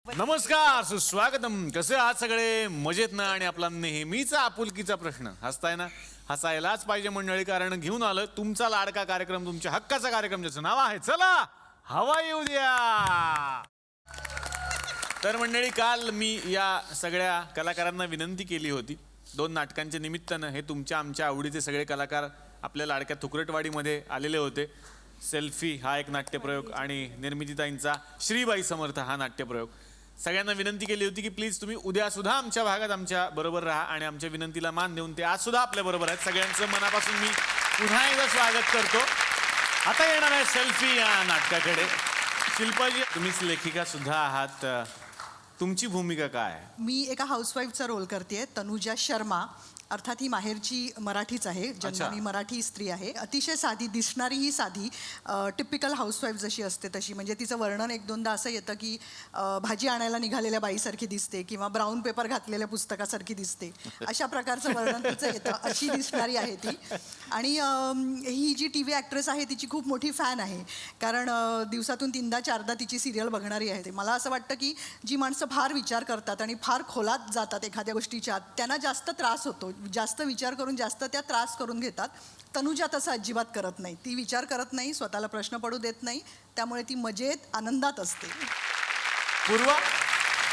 नमस्कार, सुस्वागतम. कसे आहात सगळे? मजेत ना? आणि आपला नेहमीचा आपुलकीचा प्रश्न, हसताय ना? हसायलाच पाहिजे मंडळी, कारण घेऊन आलं तुमचा लाडका कार्यक्रम, तुमच्या हक्काचा कार्यक्रम, ज्याचं नाव आहे चला हवा येऊ द्या. तर मंडळी, काल मी या सगळ्या कलाकारांना विनंती केली होती, 2 नाटकांच्या निमित्तानं हे तुमच्या आमच्या आवडीचे सगळे कलाकार आपल्या लाडक्या थुकरटवाडीमध्ये आलेले होते. सेल्फी हा एक नाट्यप्रयोग आणि निर्मितीताईंचा श्रीबाई समर्थ हा नाट्यप्रयोग. सगळ्यांना विनंती केली होती की प्लीज तुम्ही उद्या सुद्धा आमच्या भागात आमच्या बरोबर राहा आणि आमच्या विनंतीला मान देऊन ते आज सुद्धा आपल्या बरोबर आहेत. सगळ्यांचं मनापासून मी पुन्हा एकदा स्वागत करतो. आता येणार आहे सेल्फी या नाटकाकडे. शिल्पाजी, तुम्हीच लेखिका सुद्धा आहात, तुमची भूमिका काय आहे? मी एका हाऊसवाईफचा रोल करते, तनुजा शर्मा. अर्थात ही माहेरची मराठीच आहे, जन्मानी मराठी स्त्री आहे. अतिशय साधी दिसणारी ही साधी टिपिकल हाऊसवाईफ जशी असते तशी. म्हणजे तिचं वर्णन एक दोनदा असं येतं की भाजी आणायला निघालेल्या बाईसारखी दिसते किंवा ब्राऊन पेपर घातलेल्या पुस्तकासारखी दिसते, अशा प्रकारचं वर्णन तिचं येतं. अशी दिसणारी आहे ती. आणि ही जी टी व्ही ॲक्ट्रेस आहे तिची खूप मोठी फॅन आहे, कारण दिवसातून 3दा-4दा तिची सिरियल बघणारी आहे. मला असं वाटतं की जी माणसं फार विचार करतात आणि फार खोलात जातात एखाद्या गोष्टीच्या, त्यांना जास्त त्रास होतो. जास्त विचार करून जास्त त्या त्रास करून घेतात. तनुजा तसं अजिबात करत नाही. ती विचार करत नाही, स्वतःला प्रश्न पडू देत नाही, त्यामुळे ती मजेत आनंदात असते. पूर्वा,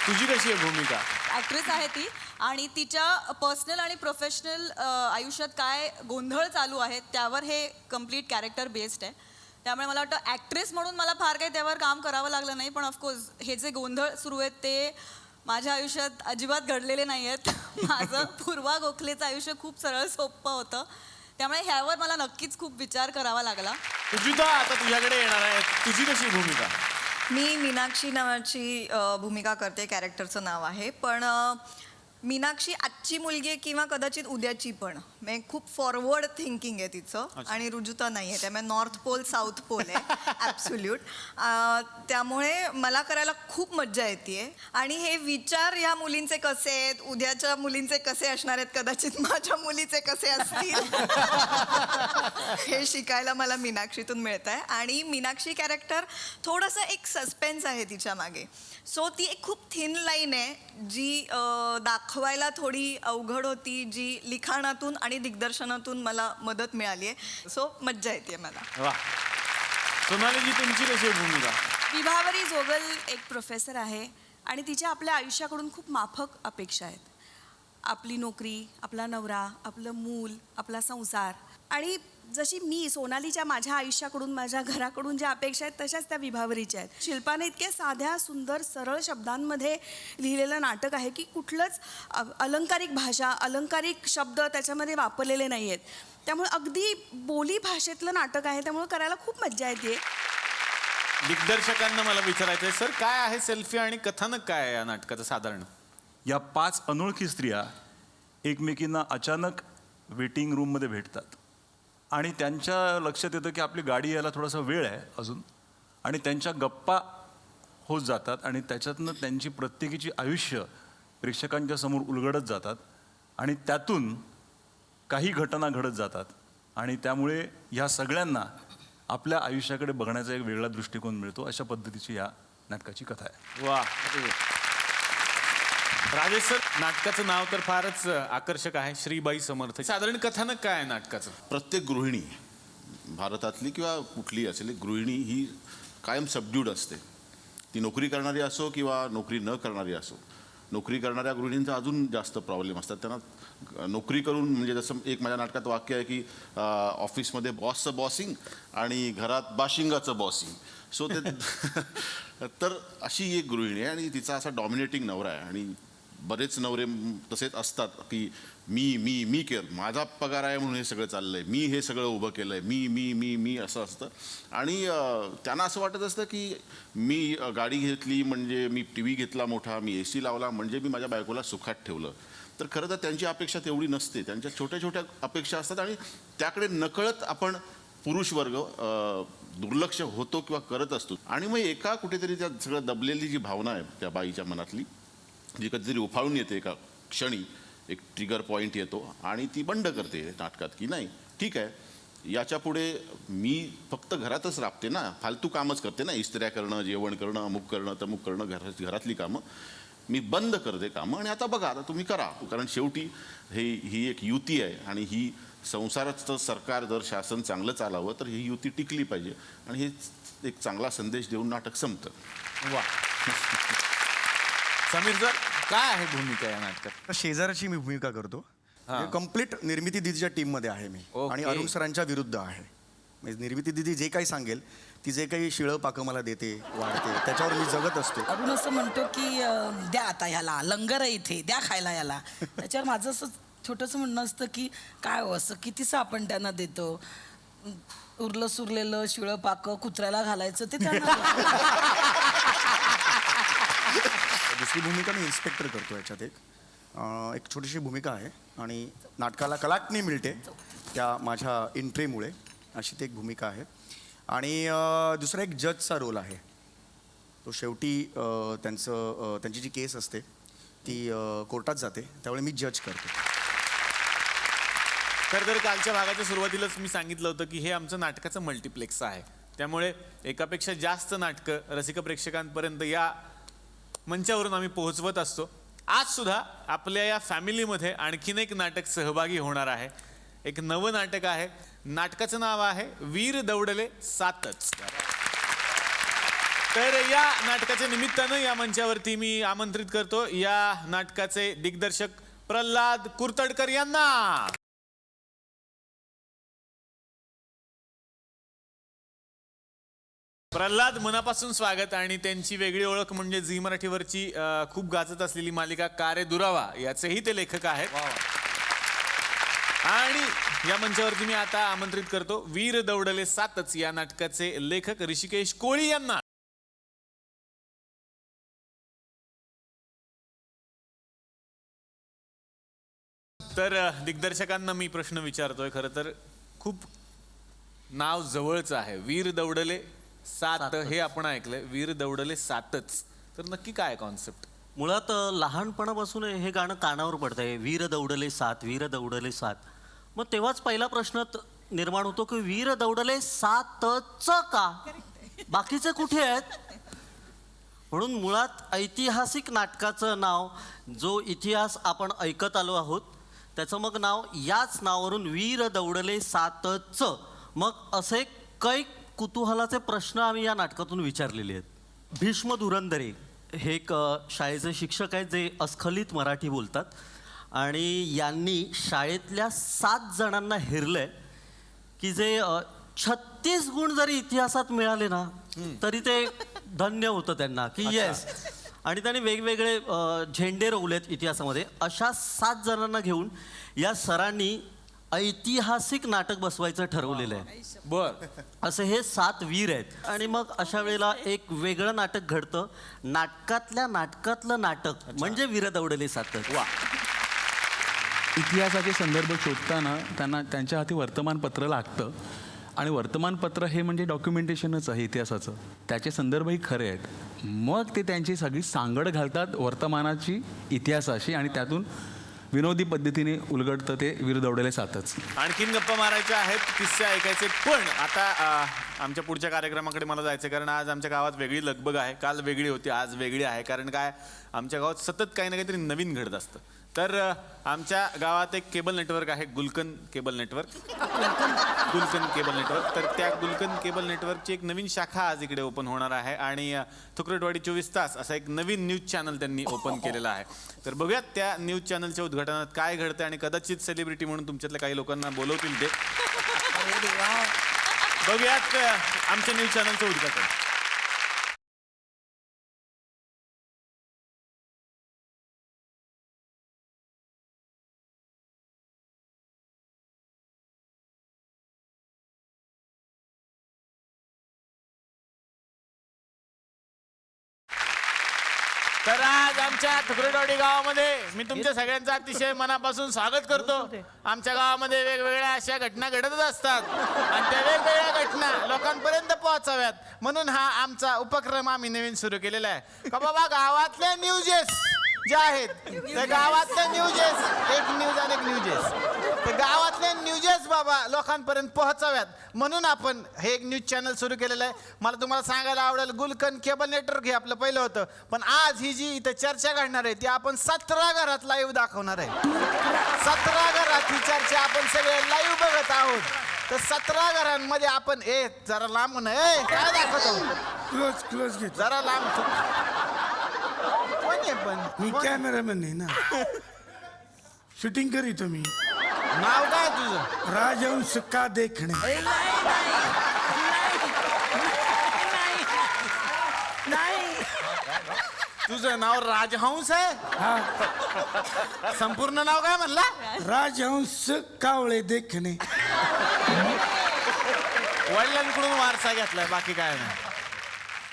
तुझी कशी आहे भूमिका? ॲक्ट्रेस आहे ती, आणि तिच्या पर्सनल आणि प्रोफेशनल आयुष्यात काय गोंधळ चालू आहेत त्यावर हे कम्प्लीट कॅरेक्टर बेस्ड आहे. त्यामुळे मला वाटतं ॲक्ट्रेस म्हणून मला फार काही त्यावर काम करावं लागलं नाही, पण ऑफकोर्स हे जे गोंधळ सुरू आहेत ते माझ्या आयुष्यात अजिबात घडलेले नाही आहेत. माझं पूर्वा गोखलेचं आयुष्य खूप सरळ सोपं होतं, त्यामुळे ह्यावर मला नक्कीच खूप विचार करावा लागला. सुजिता, आता तुझ्याकडे येणार आहे, तुझी कशी भूमिका? मी मीनाक्षी नावाची भूमिका करते, कॅरेक्टरचं नाव आहे. पण मीनाक्षी आजची मुलगी आहे किंवा कदाचित उद्याची पण. म्हणजे खूप फॉरवर्ड थिंकिंग आहे तिचं. आणि रुजुता नाही आहे, त्यामुळे नॉर्थ पोल साऊथ पोल आहे ॲब्सोल्यूट. त्यामुळे मला करायला खूप मज्जा येते. आणि हे विचार ह्या मुलींचे कसे आहेत, उद्याच्या मुलींचे कसे असणार आहेत, कदाचित माझ्या मुलीचे कसे असतील हे शिकायला मला मीनाक्षीतून मिळत आहे. आणि मीनाक्षी कॅरेक्टर थोडंसं एक सस्पेन्स आहे तिच्या मागे. सो ती एक खूप थिन लाईन आहे जी दाखवायला थोडी अवघड होती, जी लिखाणातून आणि दिग्दर्शनातून मला मदत मिळाली आहे. सो मज्जा येते मला. वा. सोनालीजी, तुमची कशी आहे भूमिका? विभावरी जोगल एक प्रोफेसर आहे आणि तिच्या आपल्या आयुष्याकडून खूप माफक अपेक्षा आहेत. आपली नोकरी, आपला नवरा, आपलं मूल, आपला संसार. आणि जशी मी सोनालीच्या माझ्या आयुष्याकडून, माझ्या घराकडून ज्या अपेक्षा आहेत तशाच त्या विभावरीच्या आहेत. शिल्पाने इतके साध्या सुंदर सरळ शब्दांमध्ये लिहिलेलं नाटक आहे की कुठलंच अलंकारिक भाषा, अलंकारिक शब्द त्याच्यामध्ये वापरलेले नाही आहेत. त्यामुळे अगदी बोली भाषेतलं नाटक आहे, त्यामुळे करायला खूप मज्जा येते. दिग्दर्शकांना मला विचारायचं आहे, सर काय आहे सेल्फी आणि कथानक काय आहे या नाटकाचं साधारण? या 5 अनोळखी स्त्रिया एकमेकींना अचानक वेटिंग रूममध्ये भेटतात आणि त्यांच्या लक्षात येतं की आपली गाडी यायला थोडासा वेळ आहे अजून, आणि त्यांच्या गप्पा होत जातात आणि त्याच्यातनं त्यांची प्रत्येकीची आयुष्य प्रेक्षकांच्या समोर उलगडत जातात आणि त्यातून काही घटना घडत जातात आणि त्यामुळे ह्या सगळ्यांना आपल्या आयुष्याकडे बघण्याचा एक वेगळा दृष्टिकोन मिळतो. अशा पद्धतीची या नाटकाची कथा आहे. वा. राजेश सर, नाटकाचं नाव तर फारच आकर्षक आहे, श्रीबाई समर्थ. साधारण कथानक काय आहे नाटकाचं? प्रत्येक गृहिणी भारतातली किंवा कुठलीही असेल, गृहिणी ही कायम सबड्यूड असते. ती नोकरी करणारी असो किंवा नोकरी न करणारी असो. नोकरी करणाऱ्या गृहिणींचा अजून जास्त प्रॉब्लेम असतात. त्यांना नोकरी करून, म्हणजे जसं एक माझ्या नाटकात वाक्य आहे की ऑफिसमध्ये बॉसचं बॉसिंग आणि घरात बाशिंगाचं बॉसिंग. सो ते तर अशी एक गृहिणी आहे आणि तिचा असा डॉमिनेटिंग नवरा आहे. आणि बरेच नवरे तसेच असतात की मी मी मी माझा पगार आहे म्हणून हे सगळं चाललं आहे, मी हे सगळं उभं केलं आहे, मी मी मी मी असं असतं. आणि त्यांना असं वाटत असतं की मी गाडी घेतली म्हणजे, मी टी व्ही घेतला मोठा, मी AC लावला म्हणजे मी माझ्या बायकोला सुखात ठेवलं. तर खरं तर त्यांची अपेक्षा तेवढी नसते. त्यांच्या छोट्या छोट्या अपेक्षा असतात आणि त्याकडे नकळत आपण पुरुष वर्ग दुर्लक्ष होतो किंवा करत असतो. आणि मग एका कुठेतरी त्या सगळं दबलेली जी भावना आहे त्या बाईच्या मनातली, जी कधीतरी उफाळून येते एका क्षणी, एक ट्रिगर पॉईंट येतो आणि ती बंड करते नाटकात की नाही ठीक आहे, याच्या पुढे मी फक्त घरातच राबते ना, फालतू कामच करते ना, इस्त्र्या करणं, जेवण करणं, अमुक करणं तमुक करणं, घरातली कामं मी बंद करते कामं. आणि आता बघा, आता तुम्ही करा, कारण शेवटी ही एक युती आहे आणि ही संसाराचं सरकार जर शासन चांगलं चालावं तर ही युती टिकली पाहिजे आणि हे एक चांगला संदेश देऊन नाटक संपतं. वा. समीर सर, काय आहे भूमिका या नाटकात? शेजाराची मी भूमिका करतो. कम्प्लीट निर्मिती दिदीच्या टीममध्ये आहे मी ओके. आणि अरुण सरांच्या विरुद्ध आहे. म्हणजे निर्मिती दिदी जे काही सांगेल, ती जे काही शिळं पाकं मला देते, वाढते, त्याच्यावर मी जगत असतो. अरुण असं म्हणतो की द्या आता ह्याला लंगर आहे इथे, द्या खायला याला. त्याच्यावर माझं असं छोटंसं म्हणणं असतं की काय हो असं कितीसं आपण त्यांना देतो, उरलं सुरलेलं शिळं पाकं कुत्र्याला घालायचं ते त्यांना. दुसरी भूमिका मी इन्स्पेक्टर करतो. याच्यात एक छोटीशी भूमिका आहे आणि नाटकाला कलाटणी मिळते त्या माझ्या एंट्रीमुळे, अशी ती एक भूमिका आहे. आणि दुसरा एक जजचा रोल आहे. तो शेवटी त्यांची जी केस असते ती कोर्टात जाते, त्यावेळी मी जज करतो. तर कालच्या भागाच्या सुरुवातीलाच मी सांगितलं होतं की हे आमचं नाटकाचं मल्टिप्लेक्स आहे, त्यामुळे एकापेक्षा जास्त नाटकं रसिक प्रेक्षकांपर्यंत या मंचावरून आम्ही पोहोचवत असतो. आज सुद्धा आपल्या या फॅमिलीमध्ये आणखीन एक नाटक सहभागी होणार आहे. एक नवं नाटक आहे. नाटकाचं नाव आहे वीर दौडले सातच. तर या नाटकाच्या निमित्तानं या मंचावरती मी आमंत्रित करतो या नाटकाचे दिग्दर्शक प्रल्हाद कुर्तडकर यांना. प्रल्हाद, मनापासून स्वागत. आणि त्यांची वेगळी ओळख म्हणजे झी मराठीवरची खूप गाजत असलेली मालिका का रे दुरावा याचेही ते लेखक आहेत. आणि या मंचावरती मी आता आमंत्रित करतो वीर दौडले सातच या नाटकाचे लेखक ऋषिकेश कोळी यांना. तर दिग्दर्शकांना मी प्रश्न विचारतोय. खरं तर खूप नाव जवळचं आहे, वीर दौडले सात हे आपण ऐकलंय, वीर दौडले सातच. तर नक्की काय कॉन्सेप्ट? मुळात लहानपणापासून हे गाणं कानावर पडतंय, वीर दौडले सात, वीर दौडले सात. मग तेव्हाच पहिला प्रश्न निर्माण होतो की वीर दौडले सातच का, बाकीचे कुठे आहेत? म्हणून मुळात ऐतिहासिक नाटकाचं नाव, जो इतिहास आपण ऐकत आलो आहोत, त्याचं मग नाव याच नावावरून वीर दौडले सातच. मग असे कैक कुतूहलाचे प्रश्न आम्ही या नाटकातून विचारलेले आहेत. भीष्म धुरंधरे हे एक शाळेचे शिक्षक आहेत जे अस्खलित मराठी बोलतात आणि यांनी शाळेतल्या 7 जणांना हेरलंय की जे 36 गुण जरी इतिहासात मिळाले ना तरी ते धन्य होतं त्यांना की येस. आणि त्यांनी वेगवेगळे झेंडे रोवलेत इतिहासामध्ये. अशा 7 जणांना घेऊन या सरांनी ऐतिहासिक नाटक बसवायचं ठरवलेलं आहे. बर. असे हे 7 वीर आहेत. आणि मग अशा वेळेला एक वेगळं नाटक घडतं, नाटकातलं नाटक म्हणजे वीर दौडले सातच. वा. इतिहासाचे संदर्भ शोधताना त्यांना त्यांच्या हाती वर्तमानपत्र लागतं आणि वर्तमानपत्र हे म्हणजे डॉक्युमेंटेशनच आहे इतिहासाचं, त्याचे संदर्भही खरे आहेत. मग ते त्यांची सगळी सांगड घालतात वर्तमानाची इतिहासाशी आणि त्यातून विनोदी पद्धतीने उलगडतं ते वीर दौडले सातच. आणखीन गप्पा मारायच्या आहेत, किस्से ऐकायचे, पण आता आमच्या पुढच्या कार्यक्रमाकडे मला जायचं, कारण आज आमच्या गावात वेगळी लगबग आहे. काल वेगळी होती, आज वेगळी आहे. कारण काय, आमच्या गावात सतत काही ना काहीतरी नवीन घडत असतं. तर आमच्या गावात एक केबल नेटवर्क आहे, गुलकन केबल नेटवर्क. तर त्या गुलकन केबल नेटवर्कची एक नवीन शाखा आज इकडे ओपन होणार आहे आणि थुकरटवाडी 24 तास असा एक नवीन न्यूज चॅनल त्यांनी ओपन केलेला आहे. तर बघूयात त्या न्यूज चॅनलच्या उद्घाटनात काय घडतं आणि कदाचित सेलिब्रिटी म्हणून तुमच्यातल्या काही लोकांना बोलवतील ते. बघूयात आमच्या न्यूज चॅनलचं उद्घाटन. तर आज आमच्या थुकरटवाडी गावामध्ये मी तुमच्या सगळ्यांचं अतिशय मनापासून स्वागत करतो. आमच्या गावामध्ये वेगवेगळ्या अशा घटना घडतच असतात आणि त्या वेगवेगळ्या घटना लोकांपर्यंत पोहोचाव्यात म्हणून हा आमचा उपक्रम आम्ही नवीन सुरू केलेला आहे. का बाबा, गावातल्या न्यूजेस ज्या आहेत त्या गावातल्या न्यूजेस, एक न्यूज आणि एक न्यूजेस तर गावातले न्यूजेस बाबा लोकांपर्यंत पोहोचाव्यात म्हणून आपण हे एक न्यूज चॅनल सुरू केलेलं आहे. मला तुम्हाला सांगायला आवडेल, गुलकन केबल नेटवर्क हे आपलं पहिलं होतं, पण आज ही जी इथं चर्चा घडणार आहे ती आपण 17 घरात लाईव्ह दाखवणार आहे. 17 घरात ही चर्चा आपण सगळे लाईव्ह बघत आहोत. तर 17 घरांमध्ये आपण जरा लांबून काय दाखवतो, क्लोज घेतो. जरा लांब. कोण आहे पण? मी कोण? कॅमेरामॅन आहे ना, शूटिंग करीतो मी. नाव काय तुझं? राजहंस का देखणे. तुझं नाव राजहंस आहे? हा, संपूर्ण नाव काय म्हणला? राजहंस कावळे देखणे. वडिलांकडून वारसा घेतलाय, बाकी काय नाही.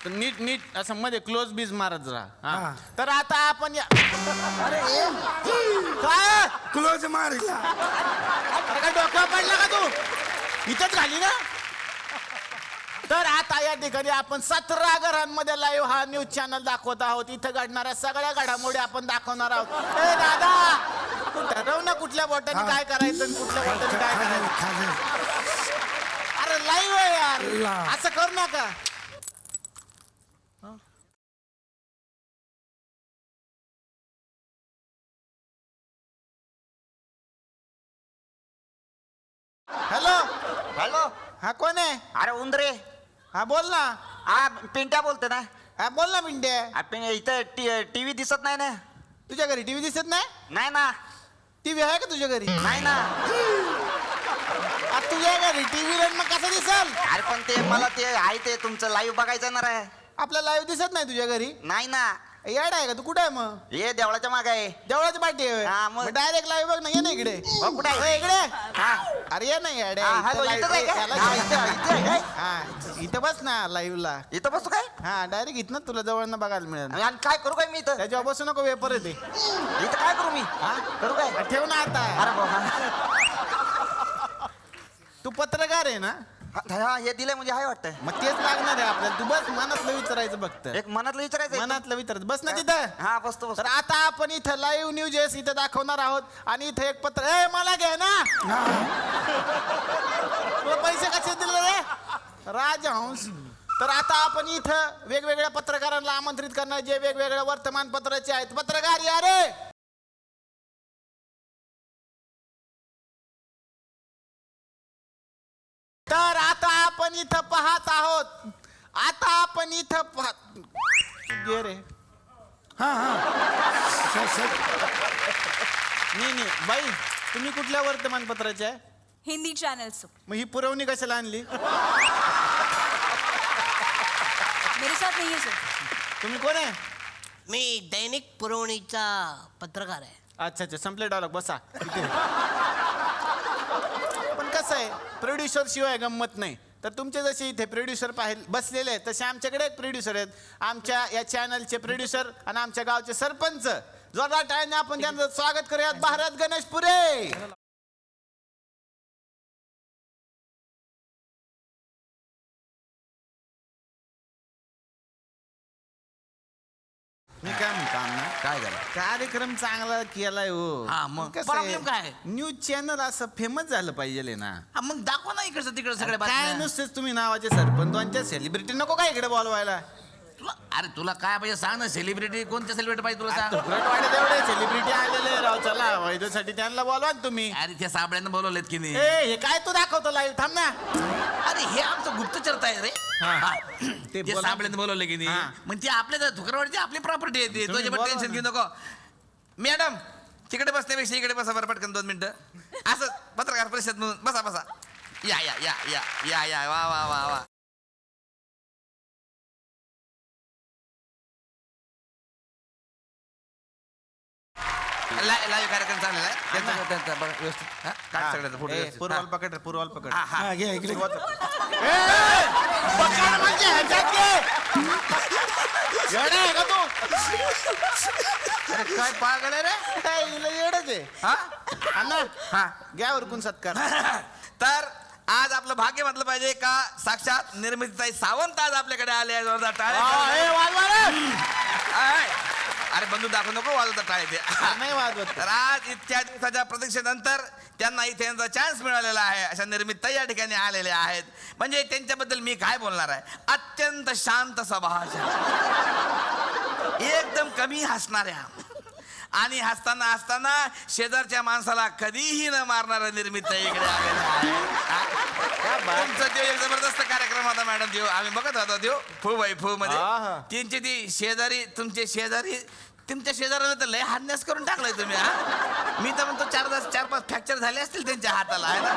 तर नीट नीट असं मध्ये क्लोज बीज मारत राहा. हा. तर आता आपण काय क्लोज मारिला. अरे काय डोक्यावर पडला का तू? इथंच घाली ना. तर आता या ठिकाणी आपण 17 घरांमध्ये लाईव्ह हा न्यूज चॅनल दाखवत आहोत. इथं घडणाऱ्या सगळ्या घडामोडी आपण दाखवणार आहोत. ए दादा, तू ठरव ना कुठल्या बोटाने काय करायचं आणि कुठल्या बोटाने काय करायचं. अरे लाईव्ह आहे यार, असं करू नका. Hello hello. हा कोण आहे? अरे उंदरे. हा बोल ना. हा पिंट्या बोलते ना. हा बोल ना पिंडे. इथं टीव्ही दिसत नाही ना. तुझ्या घरी टीव्ही दिसत नाही? नाही ना. टीव्ही आहे का तुझ्या घरी? नाही ना. तुझ्या घरी टीव्ही मग कसं दिसल? अरे पण ते मला ते आहे ते तुमचं लाईव्ह बघायचं ना रे. आपला लाईव्ह दिसत नाही तुझ्या घरी? नाही ना. येड आहे का तू? कुठे आहे मग? हे देवळाच्या मागे आहे. देवळाची पाठी आहे. हा, मग. डायरेक्ट लाईव्ह बघ ना. ये ना इकडे. कुठे आहे? ए, इकडे. हा. अरे ये ना येड हा, हॅलो, इथंच आहे का? हा, इथं आहे काय? हा इथं बस ना लाईव्ह ला. इथं बसतो काय? हा डायरेक्ट इथं तुला जवळ बघायला मिळेल. आणि काय करू काय मी इथं? त्याच्यावर बसू नको, वेपर येते. इथं काय करू मी? हा करू काय? ठेव ना आता. अरे बाबा. तू पत्रकार आहे ना? हा, हे दिलंय म्हणजे आहे वाटतं. मग तेच लागणार आहे आपल्याला. तू बस मनातलं विचारायचं फक्त. एक मनातलं विचारायचं. मनातलं विचारायचं. बस ना तिथं. हा बसतो तर आता आपण इथं लाईव्ह न्यूजेस इथं दाखवणार आहोत. आणि इथं एक पत्र मला घे ना. तुला पैसे कसे दिले रे राजहंस? तर आता आपण इथं वेगवेगळ्या पत्रकारांना आमंत्रित करणार, जे वेगवेगळ्या वर्तमानपत्राचे आहेत. पत्रकार या रे. तर आता आपण इथं पाहत आहोत. आता आपण इथं पाहत गे रे. हा नाही बाई, तुम्ही कुठल्या वर्तमानपत्राचे आहे? हिंदी चॅनल्स. मग ही पुरवणी कशाला आणली? मेरे साथ नहीं है सर. तुम्ही कोण आहे? मी दैनिक पुरवणीचा पत्रकार आहे. अच्छा अच्छा, संपले डायलॉग. बसा. पण कसं आहे, प्रोड्युसर शिवाय गंमत नाही. तर तुमचे जसे इथे प्रोड्युसर बसलेले आहेत, तसे आमच्याकडे एक प्रोड्युसर आहेत. आमच्या या चॅनलचे प्रोड्युसर आणि आमच्या गावचे सरपंच. जोरदार टाळ्याने आपण त्यांचं स्वागत करूयात. भारत गणेश पुरे. मी काय म्हणतो अण्णा, काय झालं? कार्यक्रम चांगला केलाय हो. हा, मग कसं प्रॉब्लेम काय आहे? न्यूज चॅनल असं फेमस झालं पाहिजे ना. हा, मग दाखवा ना इकडचं तिकडं सगळ्या काय बातम्या. नुसतेच तुम्ही नावाचे सरपंचांच्या सेलिब्रिटी नको काय इकडे बोलवायला? अरे तुला काय पाहिजे सांग ना. सेलिब्रिटी कोणत्या सेलिब्रिटी पाहिजे तुला सांग. तुरटवाडे तेवढे सेलिब्रिटी आलेले राव. चला वैद्यसाठी त्यांना बोलवा ना तुम्ही. अरे त्या साबळ्यांना बोलवलेत की नाही. हे काय तू दाखवतो लाईव्ह? थांब ना. अरे हे आमचं गुप्तचर आहे रे. हा. ते बोला. साबळ्यांना बोलवले की हा. नाही. मग ती आपल्या धुकरवाडची आपली प्रॉपर्टी आहे ती. तुम्ही तुझ्या बोलवा टेन्शन ना. घेऊ नको. मॅडम तिकडे बसण्यापेक्षा इकडे बसा बरं पटकन 2 मिनिटं. असं पत्रकार परिषद म्हणून बसा बसा. या या या या या या वा वा वा वा. लाईव्ह कार्यक्रम चाललेला आहे. त्यांचा बघा व्यवस्थित. हा, काढ सगळ्याचा फोटो व्यवस्थित. पूर्वाल पकड रे, पूर्वाल पकड. हा, हा. हा घ्या इकडे. पकड म्हणजे ह्याच्यात घे. येडा आहे का तू? अरे काय पागल आहे रे. काय हिला येडच आहे. हा अण्णा हा. घ्या उरकून सत्कार. तर आज आपलं भाग्य म्हटलं पाहिजे का साक्षात निर्मितीताई सावंत आज आपल्याकडे आले. जोरदार टाळ्या. हे वाजवा रे. आहे. अरे बंदूक दाखवू नको, वाजवता टाळे ते. नाही वाजवत. तर आज इतक्या दिवसाच्या प्रतीक्षेनंतर त्यांना इथे यांचा चान्स मिळालेला आहे. अशा निर्मित या ठिकाणी आलेले आहेत. म्हणजे त्यांच्याबद्दल मी काय बोलणार आहे, अत्यंत शांत स्वभावाच्या, एकदम कमी हसणाऱ्या आणि हसताना शेजारच्या माणसाला कधीही न मारणारा निर्मित इकडे आलेला आहे. तुमचा तो एक जबरदस्त कार्यक्रम होता मॅडम. देव आम्ही बघत होतो देव फू बाई फू मध्ये त्यांची ती शेजारी, तुमच्या शेजाऱ्याला तर लय हान्यास करून टाकलाय तुम्ही. मी तर म्हणतो 4-5 फ्रॅक्चर झाले असतील त्यांच्या हाताला, आहे ना.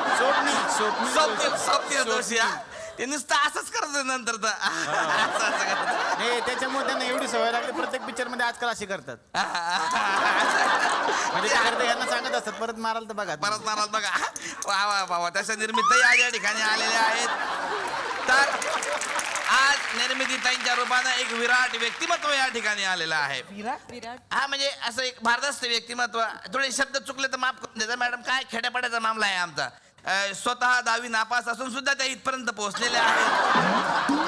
स्वप्नील दोषी. ते नुसतं असंच करत नंतर तर त्याच्यामुळे त्यांना एवढी सवय लागली, प्रत्येक पिक्चर मध्ये आजकाल अशी करतात. म्हणजे यांना सांगत असतात परत माराल तर बघा, परत माराल बघा. वा वा वा, तशा निर्मित या ठिकाणी आलेल्या आहेत. तर आज निर्मितीताईंच्या रूपानं एक विराट व्यक्तिमत्व या ठिकाणी आलेलं आहे. हा म्हणजे असं एक भारदस्त व्यक्तिमत्व. थोडे शब्द चुकले तर माफ करून द्यायचा मॅडम. काय खेड्यापाड्याचा मामला आहे आमचा. स्वतः 10वी नापास असून सुद्धा त्या इथपर्यंत पोहोचलेल्या आहेत.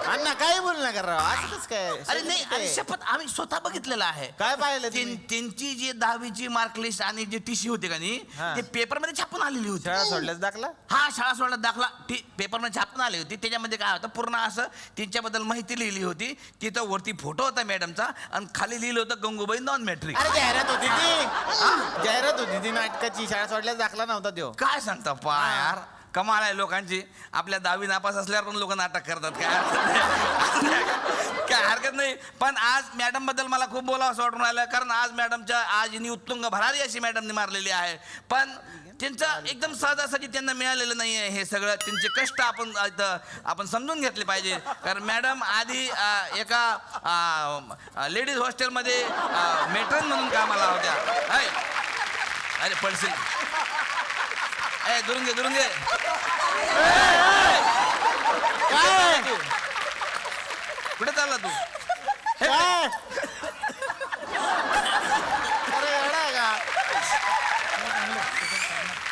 अण्णा काय बोल नका राव, असंच काय. अरे नाही, अरे शपथ आम्ही स्वतः बघितलेलं आहे. काय पाहिलं त्यांची जी 10वीची मार्क लिस्ट आणि जी टीसी होती का नाही, ते पेपर मध्ये छापून आलेली होती. शाळा सोडल्यास दाखला. हा, शाळा सोडल्यास दाखला पेपर मध्ये छापून आली होती. त्याच्यामध्ये काय होतं, पूर्ण असं त्यांच्याबद्दल माहिती लिहिली होती. तिथं वरती फोटो होता मॅडमचा आणि खाली लिहिलं होतं गंगूबाई नॉन मॅट्रिक. अरे जाहिरात होती ती, जाहिरात होती ती नाटकाची. शाळा सोडल्यास दाखला नव्हता तो. काय सांगता पा यार, कमाल आहे लोकांची. आपल्या 10वी नापास असल्यावर पण लोक नाटक करतात. काय हरकत नाही. पण आज मॅडम बद्दल मला खूप बोलावं असं वाटून राहिलं, कारण आज मॅडमच्या आज हिनी उत्तुंग भरारी अशी मॅडमने मारलेली आहे. पण त्यांचं एकदम सहजासहजी त्यांना मिळालेलं नाही आहे हे सगळं. त्यांचे कष्ट आपण समजून घेतले पाहिजे. कारण मॅडम आधी एका लेडीज हॉस्टेलमध्ये मेट्रन म्हणून कामाला होत्या. अरे पडशील, दुरून घे. काय कुठे चालला तू?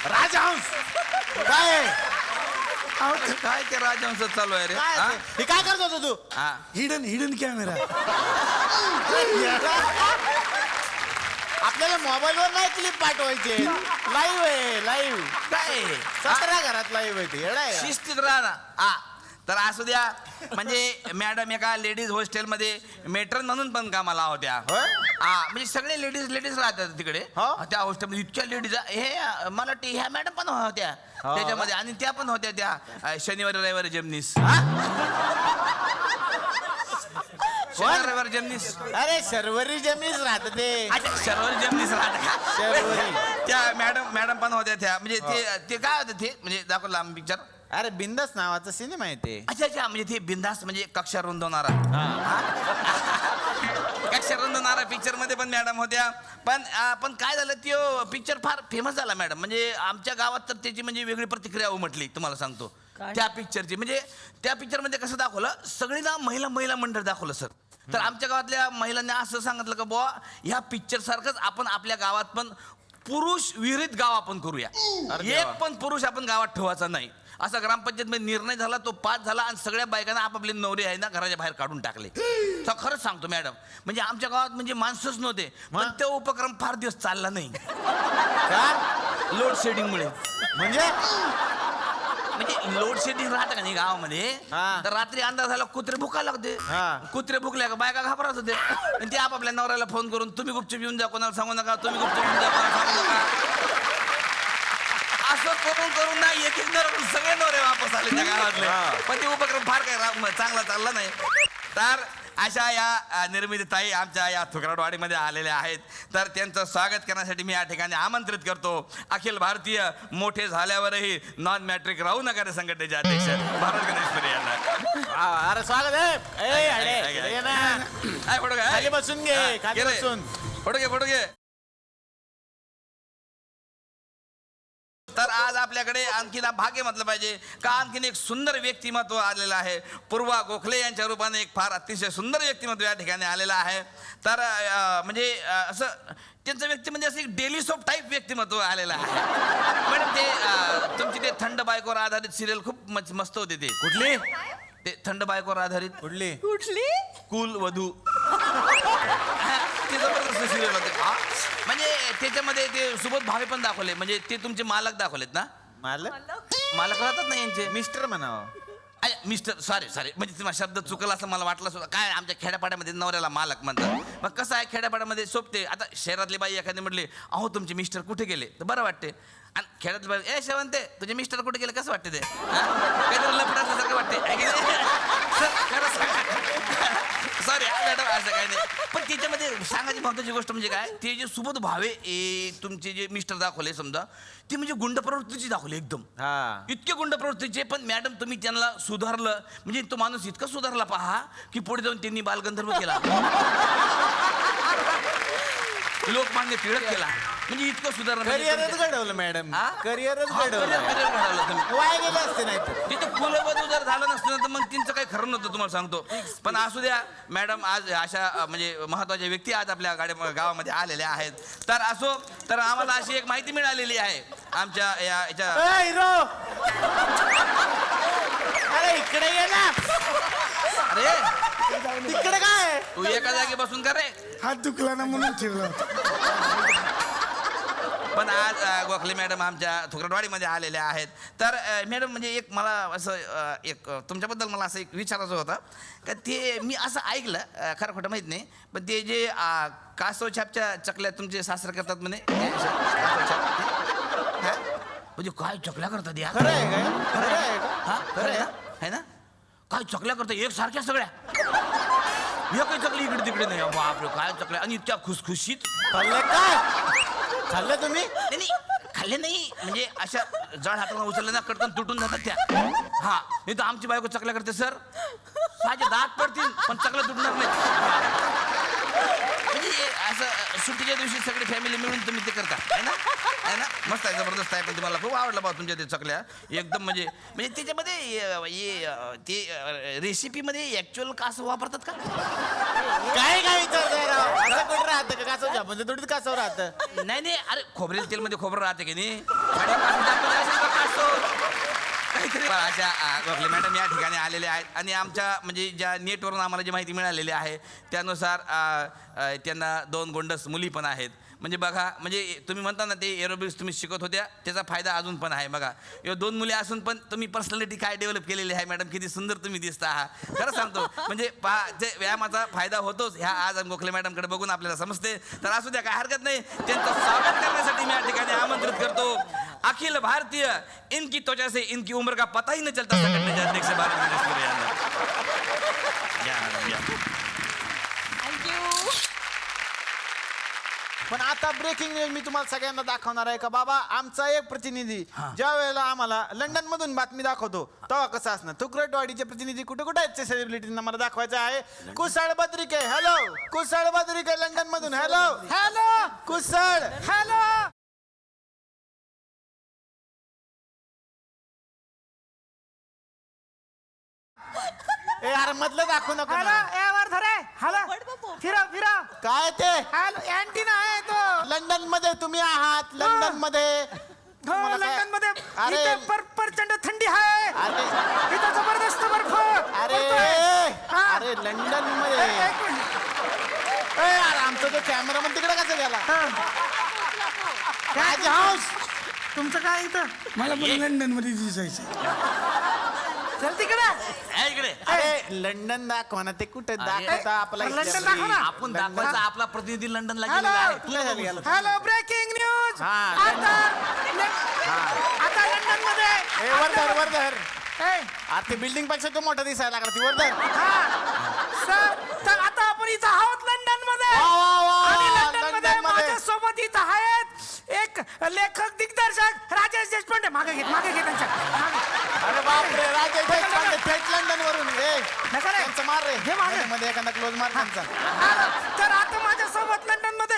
राजहंस काय काय ते राजहंस चालू आहे रे? हे काय करत होता तू? Hidden camera. आपल्याला मोबाईलवर नाही क्लिप पाठवायचे, लाईव्ह आहे. लाईव्ह काय 17 घरात लाईव्ह आहे ते. येडा आहे. शिस्तीत राहा. हा तर असू द्या. म्हणजे मॅडम एका लेडीज हॉस्टेलमध्ये मेट्रन म्हणून पण कामाला होत्या. हा म्हणजे सगळे लेडीज राहतात तिकडे त्या हॉस्टेलमध्ये. इतक्या लेडीज हे मला वाटतं ह्या मॅडम पण होत्या त्याच्यामध्ये. आणि त्या पण होत्या त्या शनिवारी रविवारी जेमनीस. जेमनीस. अरे शर्वरी जेमनीस राहत ते. शर्वरी जेमनीस राहत शर्वरी. त्या मॅडम पण होत्या त्या. म्हणजे ते काय होतं ते, म्हणजे दाखवलं आम्ही पिक्चर. अरे बिंदास नावाचा सिनेमा आहे ते. अच्छा म्हणजे ते बिंदास म्हणजे कक्षा रुंदवणारा. कक्षा रुंदवणारा पिक्चर मध्ये पण मॅडम होत्या. पण काय झालं, तो पिक्चर फार फेमस झाला मॅडम. म्हणजे आमच्या गावात तर त्याची म्हणजे वेगळी प्रतिक्रिया उमटली. तुम्हाला सांगतो त्या पिक्चरची. म्हणजे त्या पिक्चर मध्ये कसं दाखवलं, सगळी ना महिला मंडळ दाखवलं सर. तर आमच्या गावातल्या महिलांनी असं सांगितलं की बुवा ह्या पिक्चर सारखंच आपण आपल्या गावात पण पुरुष विहिरीत गाव आपण करूया. एक पण पुरुष आपण गावात ठेवायचा नाही असा ग्रामपंचायत निर्णय झाला. तो पास झाला आणि सगळ्या बायकांना आपापले नवरे आहे ना घराच्या बाहेर काढून टाकले. तर खरंच सांगतो मॅडम, म्हणजे आमच्या गावात म्हणजे माणसंच नव्हते. पण तो उपक्रम फार दिवस चालला नाही. लोड शेडिंगमुळे. म्हणजे लोड शेडिंग राहतं का नाही गावामध्ये, तर रात्री अंधार झाला कुत्रे भुकायला लागते. कुत्रे भुकल्या का बायका घाबरत होते. आणि ते आपापल्या नवऱ्याला फोन करून तुम्ही गुपचूप येऊन जा, कोणाला सांगू नका, तुम्ही गुपचूप येऊन जा, कोणाला सांगू नका. असं करून नाही एक सगळे नवरे वापस आले त्या गावातले. पण ते उपक्रम फार काही चांगला चालला नाही. तर अशा या निर्मितीताई आमच्या या थुकराडवाडीमध्ये आलेल्या आहेत. तर त्यांचं स्वागत करण्यासाठी मी या ठिकाणी आमंत्रित करतो अखिल भारतीय मोठे झाल्यावरही नॉन मॅट्रिक राहू नका संघटनेचे अध्यक्ष भारत गणेशपुरी यांना. अरे स्वागत आहे. खाली बसून घे. खाली बसून फोटो घे. तर आज आपल्याकडे आणखीन भाग्य म्हटलं पाहिजे का आणखीन एक सुंदर व्यक्तिमत्व आलेलं आहे. पूर्वा गोखले यांच्या रूपाने एक फार अतिशय सुंदर व्यक्तिमत्व या ठिकाणी आलेलं आहे. तर म्हणजे असं त्यांचं व्यक्ती म्हणजे असं एक डेली सोप टाईप व्यक्तिमत्व आलेलं आहे. मॅडम ते तुमची ते थंड बायकोवर आधारित सिरियल खूप मस्त होते. ते कुठली? ते थंड बायकोवर आधारित. कुठली? कुल वधू. ते जबरदस्त सिरियल होते हा म्हणजे त्याच्यामध्ये ते सुबोध भावे पण दाखवले म्हणजे ते तुमचे मालक दाखवलेत ना मालक राहतात ना यांचे मिस्टर म्हणावं. मिस्टर सॉरी म्हणजे तुम्हाला शब्द चुकला असं मला वाटलं सुद्धा काय आमच्या खेड्यापाड्यामध्ये नवऱ्याला मालक म्हणतात मग कसं आहे खेड्यापाड्यामध्ये सोपते आता शहरातली बाई एखादी म्हटली अहो तुमचे मिस्टर कुठे गेले तर बरं वाटते आणि खेड्यातली बाई ए शेवंते तुझे मिस्टर कुठे गेले कसं वाटते ते काहीतरी लपडासारखं वाटते सॉरी मॅडम असं काही नाही पण त्याच्यामध्ये सांगायची महत्वाची गोष्ट म्हणजे काय ते जे सुबोध भावे तुमचे जे मिस्टर दाखवले समजा ते म्हणजे गुंड प्रवृत्तीची दाखवले एकदम इतके गुंड प्रवृत्तीचे पण मॅडम तुम्ही त्यांना सुधारलं म्हणजे तो माणूस इतका सुधारला पहा की पुढे जाऊन त्यांनी बालगंधर्व केला लोकमान्य टिळक केला म्हणजे इतकं सुधारणा करिअरच घडवलं मॅडम करिअरच घडवलं तुम्ही वाया गेले असते नाही तिथं कुलबधू जर झालं नसतं तर मग त्यांचं काही खरं नव्हतं तुम्हाला सांगतो पण असू द्या मॅडम आज अशा म्हणजे महत्वाच्या व्यक्ती आज आपल्या गावामध्ये आलेल्या आहेत तर असो तर आम्हाला अशी एक माहिती मिळालेली आहे आमच्या याच्या अरे इकडे ये ना अरे तिकडे काय तू एका जागी बसून का रे हात दुखला ना म्हणून ठेवला पण आज गोखले मॅडम आमच्या थुकरटवाडीमध्ये आलेल्या आहेत तर मॅडम म्हणजे एक मला असं एक तुमच्याबद्दल मला असं एक विचारायचं होतं का ते मी असं ऐकलं खरं खोटं माहीत नाही पण ते जे कासव छापच्या चकल्या तुमचे सासरे करतात म्हणे म्हणजे काय चकल्या करतात या खरं आहे काय खरं आहे हा खरं आहे ना है ना काय चकल्या करतात एक सारख्या सगळ्या एकही चकली इकडे तिकडे नाही बापरे काय चकल्या आणि इतक्या खुसखुशीत खाल्लं काय खाल्लं तुम्ही नाही खाल्ले नाही म्हणजे अशा जड हाताला उचलले ना कटकन तुटून जातात त्या हा नाही तर आमची बायको चकल्या करते सर माझे दात पडतील पण चकल्या तुटणार नाही म्हणजे असं सुट्टीच्या दिवशी सगळी फॅमिली मिळून तुम्ही ते करता है ना मस्त आहे जबरदस्त आहे पण तुम्हाला खूप आवडलं बा तुमच्या ते चकल्या एकदम म्हणजे त्याच्यामध्ये ते रेसिपीमध्ये ऍक्च्युअल कासव वापरतात का काय काय असं कुठं राहतं का कासव म्हणजे थोडीच कासव राहतं नाही अरे खोबरेल तेल मध्ये खोबरं राहते की नाही काहीतरी अशा गोखले मॅडम या ठिकाणी आलेले आहेत आणि आमच्या म्हणजे ज्या नेटवरून आम्हाला जी माहिती मिळालेली आहे त्यानुसार त्यांना 2 गोंडस मुली पण आहेत म्हणजे बघा म्हणजे तुम्ही म्हणता ना ते एरोबिक्स तुम्ही शिकत होत्या त्याचा फायदा अजून पण आहे बघा 2 मुली असून पण तुम्ही पर्सनॅलिटी काय डेव्हलप केलेली आहे मॅडम किती सुंदर तुम्ही दिसता आहात खरं सांगतो म्हणजे ते व्यायामाचा फायदा होतोच ह्या आज गोखले मॅडमकडे बघून आपल्याला समजते तर असू द्या काय हरकत नाही त्यांचं स्वागत करण्यासाठी मी या ठिकाणी आमंत्रित करतो अखिल भारतीय इनकी त्वचा से इनकी उम्र का पता ही नहीं चलता संघटने के अध्यक्ष थँक्यू पण आता ब्रेकिंग न्यूज मी तुम्हाला सगळ्यांना दाखवणार आहे का बाबा आमचा एक प्रतिनिधी ज्या वेळेला आम्हाला लंडन मधून बातमी दाखवतो तेव्हा कसं असणार थुकरटवाडीचे प्रतिनिधी कुठे कुठे आहेत सेलिब्रिटींना मला दाखवायचं आहे कुसळ बद्रिके हॅलो कुसळ बद्रिके लंडन मधून हॅलो हॅलो कुसळ हॅलो ए यार मधलं दाखवू नको फिरा काय ते अँटिना आहे तो लंडन मध्ये तुम्ही आहात लंडन मध्ये लंडन मध्ये अरे प्रचंड थंडी आहे इथं जबरदस्त बर्फ अरे लंडन मध्ये यार आमचा तो कॅमेरामन तिकडे कसा गेला राज हाऊस तुमचं काय इथं मला लंडन मध्ये दिसायचं चल तिकडे अरे लंडन दाखवा ना ते कुठे दाखवता आपला लंडन दाखव ना. आपण दाखवायचा आपला प्रतिनिधी लंडनला गेलेला आहे हॅलो ब्रेकिंग न्यूज आता लंडन मध्ये वरधर आता बिल्डिंग पेक्षा तो मोठा दिसायला लागला ती वरधर सर तर आता आपण इथं आहोत लंडन मध्ये आणि लंडन मध्ये माझ्या सोबत इथं आहेत एक लेखक दिग्दर्शक राजेश देशपांडे मागे घे त्यांच्या अरे बापरे राजेश देशपांडे थेट लंडन वरून त्यांचं मार रे हे मागे मध्ये एखादा क्लोज मार त्यांचा तर आता माझ्या सोबत लंडन मध्ये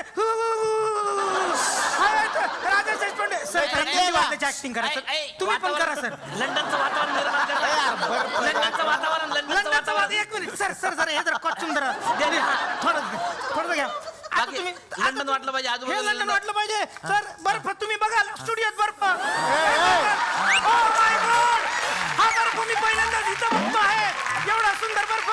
राजेश देशपांडे सर ऍक्टिंग करा तुम्ही पण करा सर लंडनचं वातावरण निर्माण करता लंडनचं वातावरण एक मिनिट सर हे जरा कॉस्ट्युम जरा थोडं घ्या तुम्ही लंडन वाटलं पाहिजे हे लंडन वाटलं पाहिजे सर बर्फ तुम्ही बघाल स्टुडिओत बर्फ हा बर्फ मी पहिल्यांदाच इथं बघतो आहे एवढा सुंदर बर्फ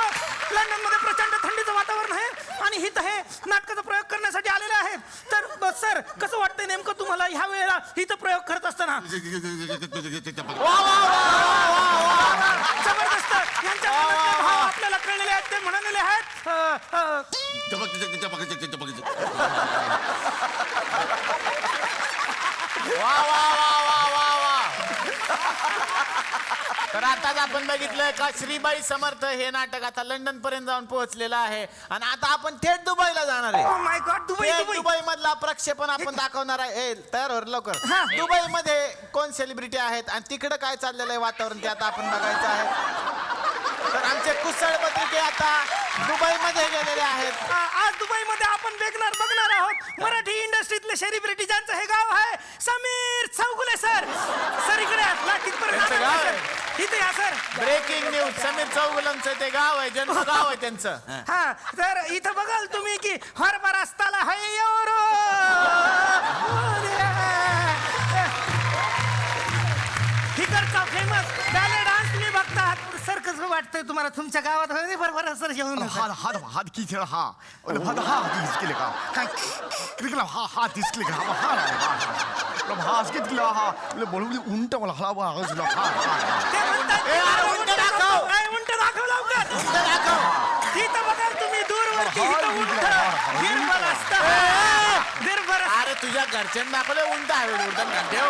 लंडन मध्ये प्रचंड थंडीचं वातावरण आहे आणि आणि हित हे नाटकाचा प्रयोग करण्यासाठी आलेले आहेत. तर सर कसं वाटतंय नेमकं तुम्हाला ह्या वेळेला हित प्रयोग करत असताना? जबरदस्त. यांच्या मनातले भाव आपल्याला कळलेले आहेत, ते म्हणालेले आहेत. वा वा वा वा वा वा. तर आताच आपण बघितलं का श्रीबाई समर्थ हे नाटक आता लंडन पर्यंत जाऊन पोहोचलेलं आहे आणि आता आपण थेट दुबईला जाणार आहे. Oh my God, दुबई, थेट दुबई. दुबई मधला प्रक्षेपण आपण दाखवणार आहे. तयार हो लवकर. दुबई मध्ये कोण सेलिब्रिटी आहेत आणि तिकडं काय चाललेलं आहे वातावरण ते आता आपण बघायचं आहे. तर आमचे कुसळ पत्रिके आता दुबईमध्ये गेलेले आहेत. आज दुबईमध्ये आपण बघणार आहोत मराठी इंडस्ट्रीतले सेलिब्रिटी ज्यांचं हे गाव आहे. समीर चौगुले सर. सर इकडे त्यांचं गाव आहे. इथे या सर. Breaking news. समीर चौगुलांचं ते गाव आहे, जन्म गाव आहे त्यांचं. हा तर इथं बघाल तुम्ही की हरभरा रस्ताला हाय इकडचा फेमस बॅले डान्स तुम्ही बघता. सर कसं वाटतंय तुम्हाला तुमच्या गावात? बरोबर सर जेवण हात किती हा दिसले का काय हा दिसले का हास किती हा बोलून उंट मला हला उंट दाखव लवकर. इथं बघाल तुम्ही दूरवरती इथं उंट हिरवं रस्ता हिरवं रस्ता. अरे तुझ्या घरच्यांना दाखवले उंट आहे ठेव.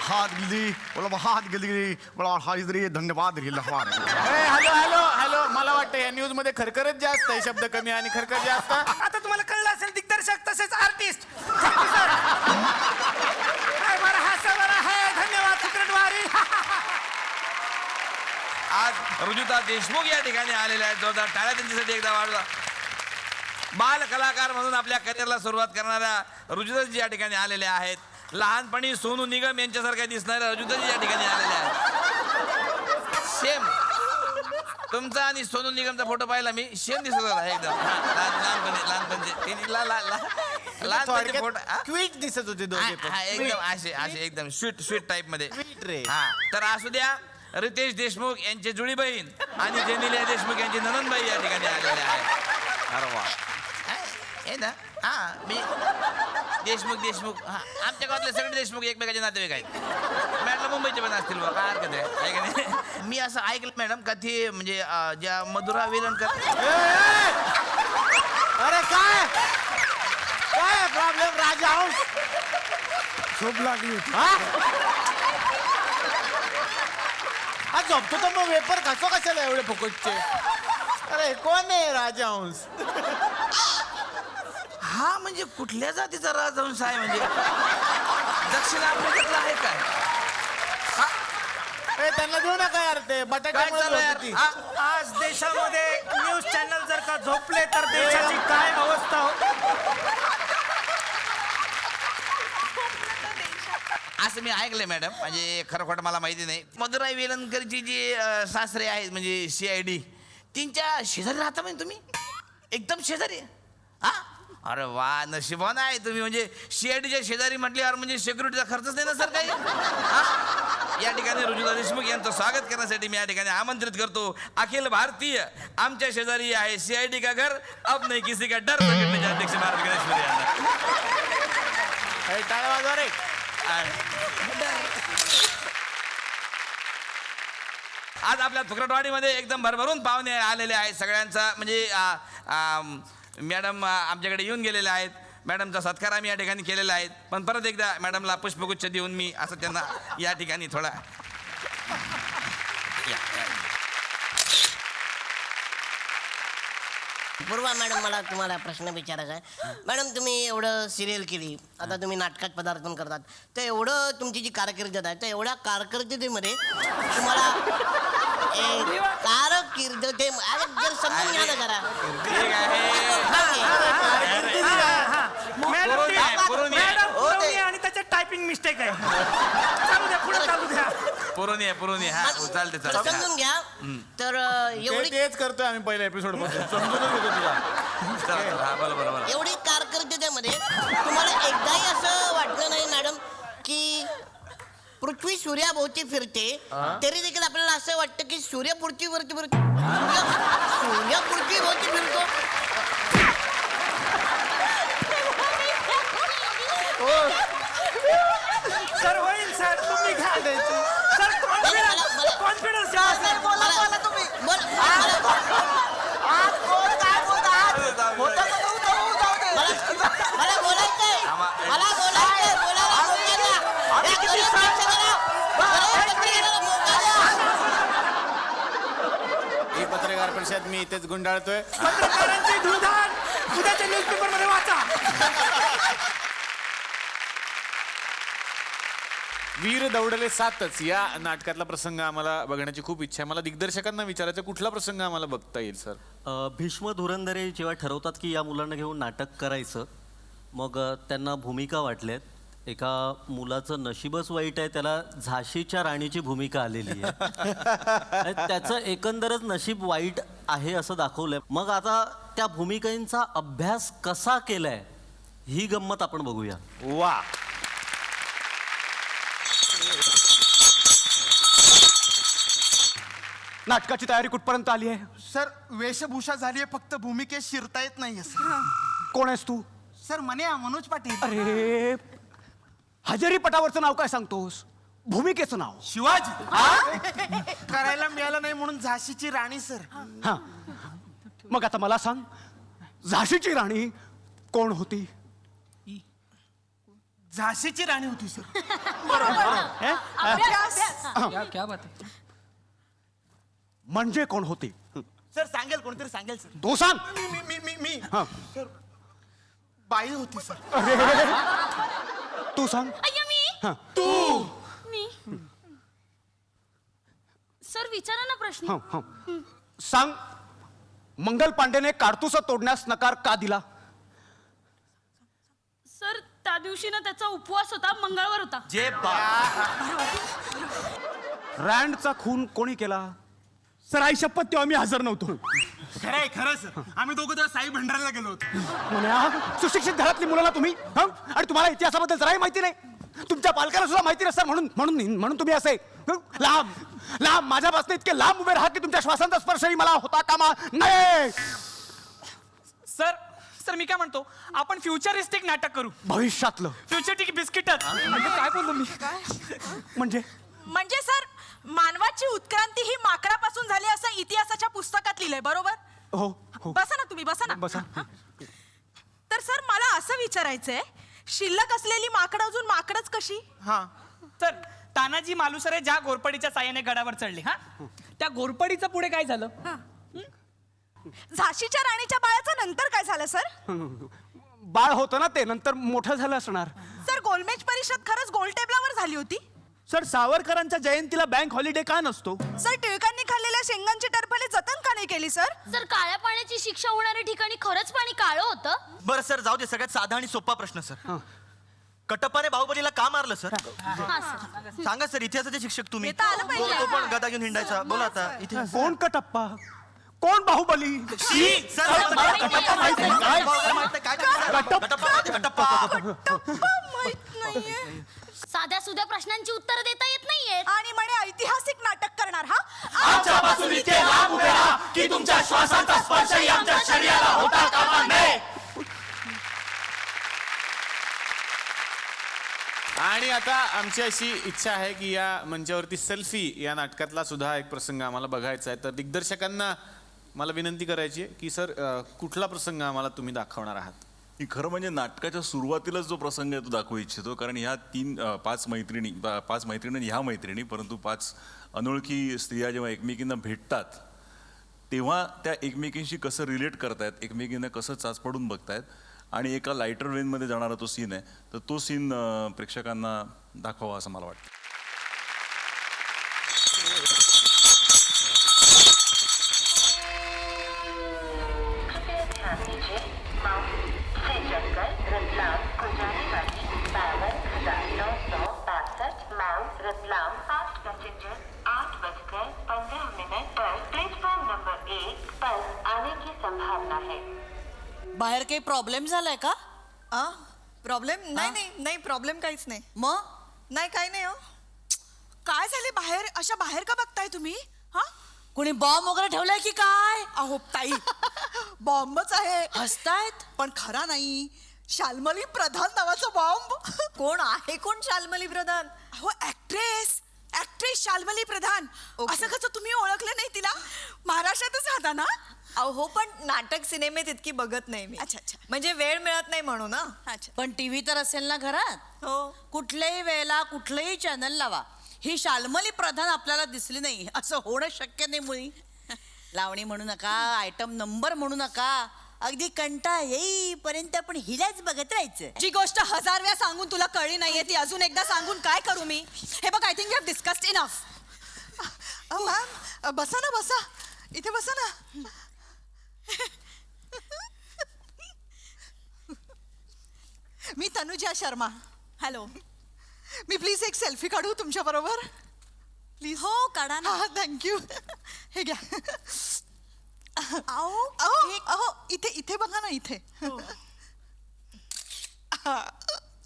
हात गेली मला हात गेली मला हा इधर धन्यवाद हॅलो हॅलो हॅलो. मला वाटतं या न्यूज मध्ये खरखरच जास्त आहे, शब्द कमी आणि खरखर जास्त. आता तुम्हाला कळलं असेल दिग्दर्शक तसेच आर्टिस्ट. बरं हा आहे. धन्यवाद शुक्रवारी. आज रुजुता देशमुख या ठिकाणी आलेल्या आहेत. जोरदार टाळ्या त्यांच्यासाठी एकदा वाढवा. बाल कलाकार म्हणून आपल्या करिअरला सुरुवात करणाऱ्या रुजुताजी या ठिकाणी आलेल्या आहेत. लहानपणी सोनू निगम यांच्यासारख्या दिसणाऱ्या रुजुताजी या ठिकाणी आलेल्या आहेत. सेम तुमचा आणि सोनू निगमचा फोटो पाहिला मी, सेम दिसत होता एकदम. लहानपणी फोटो क्विट दिसत होते दोघे पण. एकदम असे एकदम स्वीट टाईप मध्ये. हा तर असू द्या. रितेश देशमुख यांची जुळी बहीण आणि जेनिलिया देशमुख यांची ननंदबाई या ठिकाणी आलेल्या आहेत. अरे वा. हे ना हा मी देशमुख हा आमच्या गावातले सगळे देशमुख एकमेकाचे नातेवाईक आहेत. मॅडम मुंबईचे पण असतील बघा, काय हरकत आहे का नाही? मी असं ऐकलं मॅडम का ते म्हणजे ज्या मधुरा वेलणकर. अरे काय काय प्रॉब्लेम राजा हाऊस झोप लागली हा झोपतो तर मग वेपर खाचो कशाला एवढे फुकटचे. अरे कोण आहे राजा हंस? हा म्हणजे कुठल्या जातीचा राजहंस आहे? म्हणजे दक्षिण आफ्रिकेतला आहे काय? त्यांना देऊ नका यार, ते बटाटे. आज देशामध्ये न्यूज चॅनल जर का झोपले तर देशाची काय अवस्था हो. असं मी ऐकलंय मॅडम, म्हणजे खरं खोटं मला माहिती नाही. मधुराई वेलणकरची जी सासरे आहेत म्हणजे CID, त्यांच्या शेजारी राहता म्हणजे तुम्ही एकदम शेजारी. हा अरे वा नशिबान आहे तुम्ही. म्हणजे CIDच्या शेजारी म्हटल्यावर म्हणजे सिक्युरिटीचा खर्चच नाही ना सर काही. या ठिकाणी रुजुता देशमुख यांचं स्वागत करण्यासाठी मी या ठिकाणी आमंत्रित करतो. अखिल भारतीय आमच्या शेजारी आहे CID का घर अब नाही किसी का डर संघटनेचे अध्यक्ष महाराज गणेश्वरी यांना टाळ्या वाजवा रे. आज आपल्या फुकरटवाडीमध्ये एकदम भरभरून पाहुणे आलेले आहेत. सगळ्यांचा म्हणजे मॅडम आमच्याकडे येऊन गेलेले आहेत. मॅडमचा सत्कार आम्ही या ठिकाणी केलेला आहे. पण परत एकदा मॅडमला पुष्पगुच्छ देऊन मी असं त्यांना या ठिकाणी थोडा पूर्वा मॅडम, मला तुम्हाला प्रश्न विचारायचा आहे. मॅडम तुम्ही एवढं सिरियल केली, आता तुम्ही नाटकात पदार्पण करतात, तर एवढं तुमची जी कारकीर्द आहे त्या एवढ्या कारकिर्दीमध्ये तुम्हाला कारकिर्दीमध्ये जर समजून घ्या ना जरा. आणि त्याच्यात टायपिंग मिस्टेक आहे. चालू द्या, पुढे चालू द्या. पुरोनी हा चालते चालते. समजून घ्या. तर एवढी तेच करतोय आम्ही पहिल्या एपिसोड मध्ये. समजूनच घेतो तुला. एवढी कारकिर्दीमध्ये तुम्हाला एकदाही असं वाटलं नाही मॅडम की पृथ्वी सूर्याभोवती फिरते तरी देखील आपल्याला असं वाटतं की सूर्य पृथ्वीवरती सूर्य पृथ्वीभोवती फिरतो. सर होईल सर, तुम्ही घ्या द्यायचं सर. कॉन्फिडन्स मला बोलायचंय. ही पत्रकार परिषद मी इथेच गुंडाळतोय. पत्रकारांची धुळधाण उद्याच्या न्यूजपेपर मध्ये वाचा. वीर दौडले सातच या नाटकातला प्रसंग आम्हाला बघण्याची खूप इच्छा आहे. मला दिग्दर्शकांना विचारायचं कुठला प्रसंग आम्हाला बघता येईल सर? भीष्म धुरंधरे जेव्हा ठरवतात की या मुलांना घेऊन नाटक करायचं, मग त्यांना भूमिका वाटल्यात. एका मुलाचं नशीबच वाईट आहे, त्याला झाशीच्या राणीची भूमिका आलेली आहे. त्याचं एकंदरच नशीब वाईट आहे असं दाखवलंय. मग आता त्या भूमिकांचा अभ्यास कसा केलाय ही गंमत आपण बघूया. वा, नाटकाची तयारी कुठपर्यंत आली आहे? सर वेशभूषा झाली आहे, फक्त भूमिकेत शिरता येत नाहीये सर. कोण आहेस तू? सर मने मनोज पाटील. अरे हजेरी पटावरचं नाव काय सांगतोस? भूमिकेचं नाव शिवाजी. करायला मिळालं नाही म्हणून झाशीची राणी सर. हा, मग आता मला सांग, झाशीची राणी कोण होती? झाशीची राणी होती सर. क्या बात आहे. म्हणजे कोण होती? सर सांगेल, कोणतरी सांगेल सर. तू सांग. मी हा. सर बाई होती सर. तू सांग. हा. तू. मी सर विचारा ना प्रश्न. हा, हा. सांग, मंगल पांडेने काडतुस तोडण्यास नकार का दिला? सर त्या दिवशी ना त्याचा उपवास होता, मंगळवार होता. जे रँडचा खून कोणी केला? सर आई शपथ, तेव्हा मी हजर नव्हतो. खरंय खरं सर, आम्ही दोघं तेव्हा साई भंडाराला गेलो होतो. सुशिक्षित घरातली मुलांना तुम्ही, आणि तुम्हाला इतिहासाबद्दल जराही माहिती नाही. तुमच्या पालकांना सुद्धा माहिती नसतं, म्हणून तुम्ही असे लांब लांब माझ्यापासून इतके लांब उभे राहा की तुमच्या श्वासांचा स्पर्शही मला होता कामा नाही. सर सर मी काय म्हणतो, आपण फ्युचरिस्टिक नाटक करू. भविष्यातलं फ्युचरिस्टिक बिस्किटच. म्हणजे काय बोललो मी? म्हणजे सर मानवाची उत्क्रांती ही माकडापासून झाली असं इतिहासाच्या पुस्तकात लिहिलंय, बरोबर? हो हो. बसा ना तुम्ही, बसा ना. बसा. तर सर मला असं विचारायचंय, शिल्लक असलेली माकडं अजून माकडच कशी? हा सर, तानाजी मालुसरे ज्या घोरपडीच्या साह्याने गडावर चढले, हा त्या घोरपडीचं पुढे काय झालं? झाशीच्या राणीच्या बाळाचं नंतर काय झालं सर? बाळ होतं ना ते, नंतर मोठं झालं असणार. सर गोलमेज परिषद खरंच गोल टेबलावर झाली होती? सर सावरकरांच्या जयंतीला बँक हॉलिडे का नसतो? सर टिळकांनी खाल्लेल्या शेंगांची टरफले जतन का नाही केली सर? सर काळ्या पाण्याची शिक्षा होणाऱ्या ठिकाणी खरंच पाणी काळं होतं? बरं सर, जाऊ दे. सगळ्यात साधा आणि सोपा प्रश्न सर, कटप्पाने बाहुबलीला का मारलं सर? हा सर. सांगा सर, इतिहासाचे शिक्षक तुम्ही. ते तर आलं पाहिजे. तो पण गदा घेऊन हिंडायचा. बोला आता इथे. कोण कटप्पा, कोण बाहुबली? सर कटप्पा माहित नाही. काय माहित नाही? काय कटप्पा माहित नाहीये. साध्या सुध्या प्रश्नांची उत्तरं देता येत नाहीयेत. आणि म्हणे ऐतिहासिक नाटक करणार. हा आमच्यापासून इतके लांब उभे राहा की तुमच्या श्वासांचा स्पर्शही आमच्या शरीराला होता कामा नये. आणि आता आमची अशी इच्छा आहे की या मंचावरती सेल्फी या नाटकातला सुद्धा एक प्रसंग आम्हाला बघायचा आहे. तर दिग्दर्शकांना मला विनंती करायची आहे की सर कुठला प्रसंग आम्हाला तुम्ही दाखवणार आहात? ही खरं म्हणजे नाटकाच्या सुरुवातीलाच जो प्रसंग आहे तो दाखवू इच्छितो, कारण ह्या पाच मैत्रिणी ह्या मैत्रिणी, परंतु 5 अनोळखी स्त्रिया जेव्हा एकमेकींना भेटतात तेव्हा त्या एकमेकींशी कसं रिलेट करतायत, एकमेकींना कसं चाचपडून बघतायत, आणि एका लाईटर वेनमध्ये जाणारा तो सीन आहे. तर तो सीन प्रेक्षकांना दाखवावा असं मला वाटतं. बाहेर काही प्रॉब्लेम झालाय का? प्रॉब्लेम नाही, नाही नाही, प्रॉब्लेम काहीच नाही. मग नाही, काही नाही. हो काय झाले बाहेर अशा बाहेर का बघताय तुम्ही हा कोणी बॉम्ब वगैरे ठेवलाय की काय? अहो ताई बॉम्बच आहे हसतायत पण खरा नाही. शाल्मली प्रधान नावाचा बॉम्ब. कोण आहे कोण शाल्मली प्रधान? अहो ऍक्ट्रेस शाल्मली प्रधान. असं कसं तुम्ही ओळखलं नाही तिला? महाराष्ट्रातच राहता ना? अहो पण नाटक सिनेमेत इतकी बघत नाही मी. अच्छा अच्छा. म्हणजे वेळ मिळत नाही म्हणून ना. अच्छा. पण टीव्ही तर असेल ना घरात. हो. कुठल्याही वेळेला कुठलंही चॅनल लावा, ही शाल्मली प्रधान आपल्याला दिसली नाही असं होणं शक्य नाही. मुळी लावणी म्हणू नका, आयटम नंबर म्हणू नका, अगदी कंटाळा येईपर्यंत आपण हिलाच बघत राहायचं. जी गोष्ट 1000 वेळा सांगून तुला कळली नाहीये ती अजून एकदा सांगून काय करू मी? हे बघ, I think we have discussed enough. Ma'am बसा ना, बसा इथे बसा ना. मी तनुजा शर्मा. हॅलो. मी प्लीज एक सेल्फी काढू तुमच्या बरोबर प्लीज? हो काढा ना. थँक्यू. हे घ्या. अहो अहो इथे इथे बघा ना, इथे.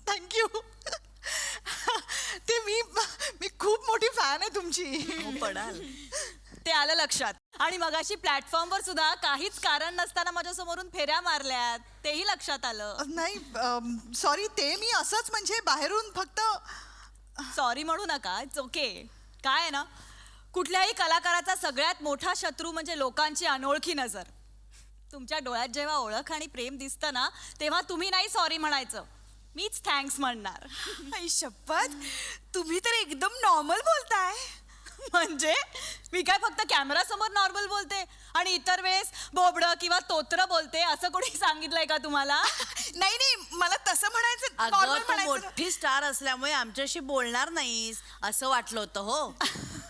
थँक्यू. ते मी खूप मोठी फॅन आहे तुमची. पडाल ते आलं लक्षात. आणि मगाशी प्लॅटफॉर्मवर सुद्धा काहीच कारण नसताना माझ्या समोरून फेऱ्या मारल्यात, तेही लक्षात आलं. नाही सॉरी, ते मी असंच म्हणजे बाहेरून फक्त. सॉरी म्हणू नका, इट्स ओके. काय आहे ना, कुठल्याही कलाकाराचा सगळ्यात मोठा शत्रू म्हणजे लोकांची अनोळखी नजर. तुमच्या डोळ्यात जेव्हा ओळख आणि प्रेम दिसतं ना, तेव्हा तुम्ही नाही सॉरी म्हणायचं, मीच थँक्स म्हणणार. आई शपथ, तुम्ही तर एकदम नॉर्मल बोलताय. म्हणजे मी काय फक्त कॅमेरा समोर नॉर्मल बोलते आणि इतर वेळेस बोबडं किंवा तोत्र बोलते असं कोणी सांगितलंय का तुम्हाला? नाही नाही, मला तसं म्हणायचं, अगं normal तू म्हणायचं. मोठी स्टार असल्यामुळे आमच्याशी बोलणार नाहीस असं वाटलं होतं हो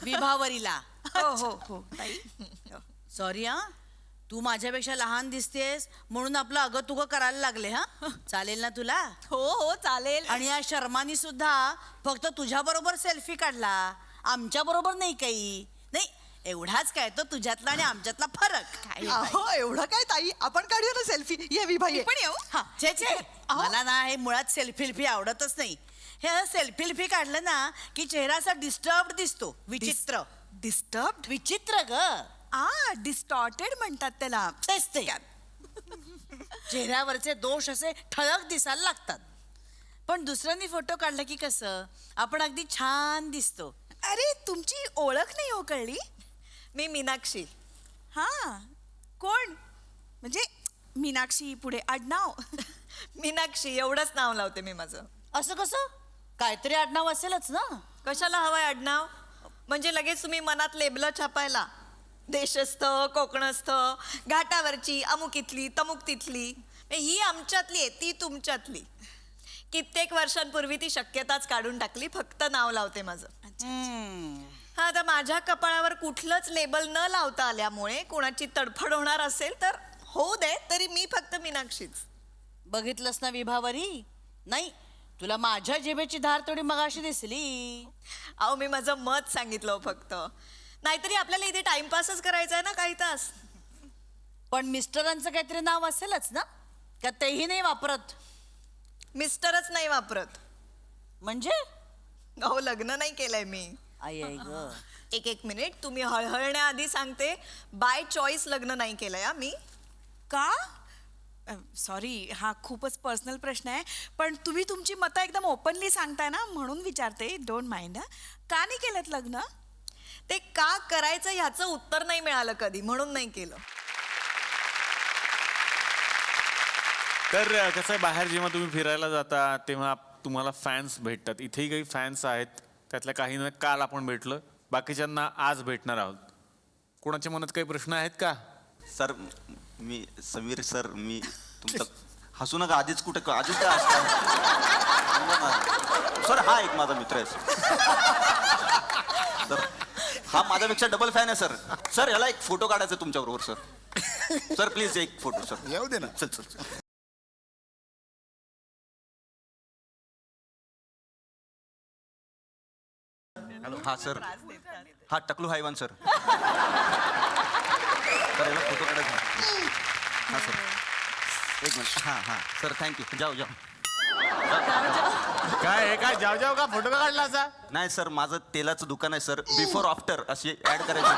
विभावरीला. हो हो हो ताई. सॉरी हा, तू माझ्यापेक्षा लहान दिसतेस म्हणून आपलं अगं तुगं करायला लागले. हा चालेल ना तुला? हो हो चालेल. आणि या शर्मानी सुद्धा फक्त तुझ्या बरोबर सेल्फी काढला, आमच्या बरोबर नाही. काही नाही, एवढाच काय तो तुझ्यातला आणि आमच्यातला फरक. अहो एवढं काय ताई, आपण काढूया ना सेल्फी. ये विभाई पण येऊ. हा. छे छे, मला ना हे मुळात सेल्फी आवडतच नाही. हे सेल्फी काढलं ना की चेहरा असा डिस्टर्ब दिसतो, विचित्र. डिस्टर्ब विचित्र ग. डिस्टॉर्टेड म्हणतात त्याला. तेच ते. चेहऱ्यावरचे दोष असे ठळक दिसायला लागतात. पण दुसऱ्यांनी फोटो काढला की कसं आपण अगदी छान दिसतो. अरे तुमची ओळख नाही हो कळली? मी मीनाक्षी. हा कोण? म्हणजे मीनाक्षी पुढे आडनाव? मीनाक्षी एवढंच नाव लावते मी माझं. असं कसं? काहीतरी आडनाव असेलच ना. कशाला हवंय आडनाव? म्हणजे लगेच तुम्ही मनात लेबलं छापायला. देशस्थ, कोकणस्थ, घाटावरची, अमुक इथली, तमुक तिथली. ही आमच्यातली आहे, ती तुमच्यातली. कित्येक वर्षांपूर्वी ती शक्यताच काढून टाकली, फक्त नाव लावते माझं. हा, आता माझ्या कपाळावर कुठलंच लेबल न लावता आल्यामुळे कोणाची तडफड होणार असेल तर होऊ दे, तरी मी फक्त मीनाक्षीच. बघितलंस ना विभावरी? नाही, तुला माझ्या जिभेची धार थोडी मगाशी दिसली. अहो मी माझं मत सांगितलं फक्त. नाहीतरी आपल्याला इथे टाइमपासच करायचा आहे ना काही तास. पण मिस्टरांचं काहीतरी नाव असेलच ना, का तेही नाही वापरत? मिस्टरच नाही वापरत. म्हणजे? अहो लग्न नाही केलंय मी. आई आई ग. एक मिनिट, तुम्ही हळहळण्याआधी सांगते, बाय चॉईस लग्न नाही केलंय मी. का? सॉरी, हा खूपच पर्सनल प्रश्न आहे, पण तुम्ही तुमची मतं एकदम ओपनली सांगताय ना, म्हणून विचारते. Don't mind. का नाही केलं लग्न? ते का करायचं ह्याचं उत्तर नाही मिळालं कधी, म्हणून नाही केलं. तर कसं आहे, बाहेर जेव्हा तुम्ही फिरायला जाता तेव्हा तुम्हाला फॅन्स भेटतात. इथेही काही फॅन्स आहेत, त्यातल्या काहींना काल आपण भेटलं, बाकीच्यांना आज भेटणार आहोत. कोणाच्या मनात काही प्रश्न आहेत का? सर मी समीर सर, मी तुमचं हसू नका. आधीच कुठे आधीच काय असतं सर. हा एक माझा मित्र आहे सर. हा माझ्यापेक्षा डबल फॅन आहे सर. सर याला एक फोटो काढायचा तुमच्या बरोबर सर. सर प्लीज एक फोटो सर. येऊ दे ना. चल चल. हॅलो. हा सर. हा टकलू हायवान सर. सर याला फोटो काढायचा. हा सर एक मिनिट. हां हां सर थँक्यू. जाओ जाओ. काय हे काय जाव जाव का फोटो का काढला असा? नाही सर, माझं तेलाचं दुकान आहे सर, बिफोर आफ्टर अशी ऍड करायची.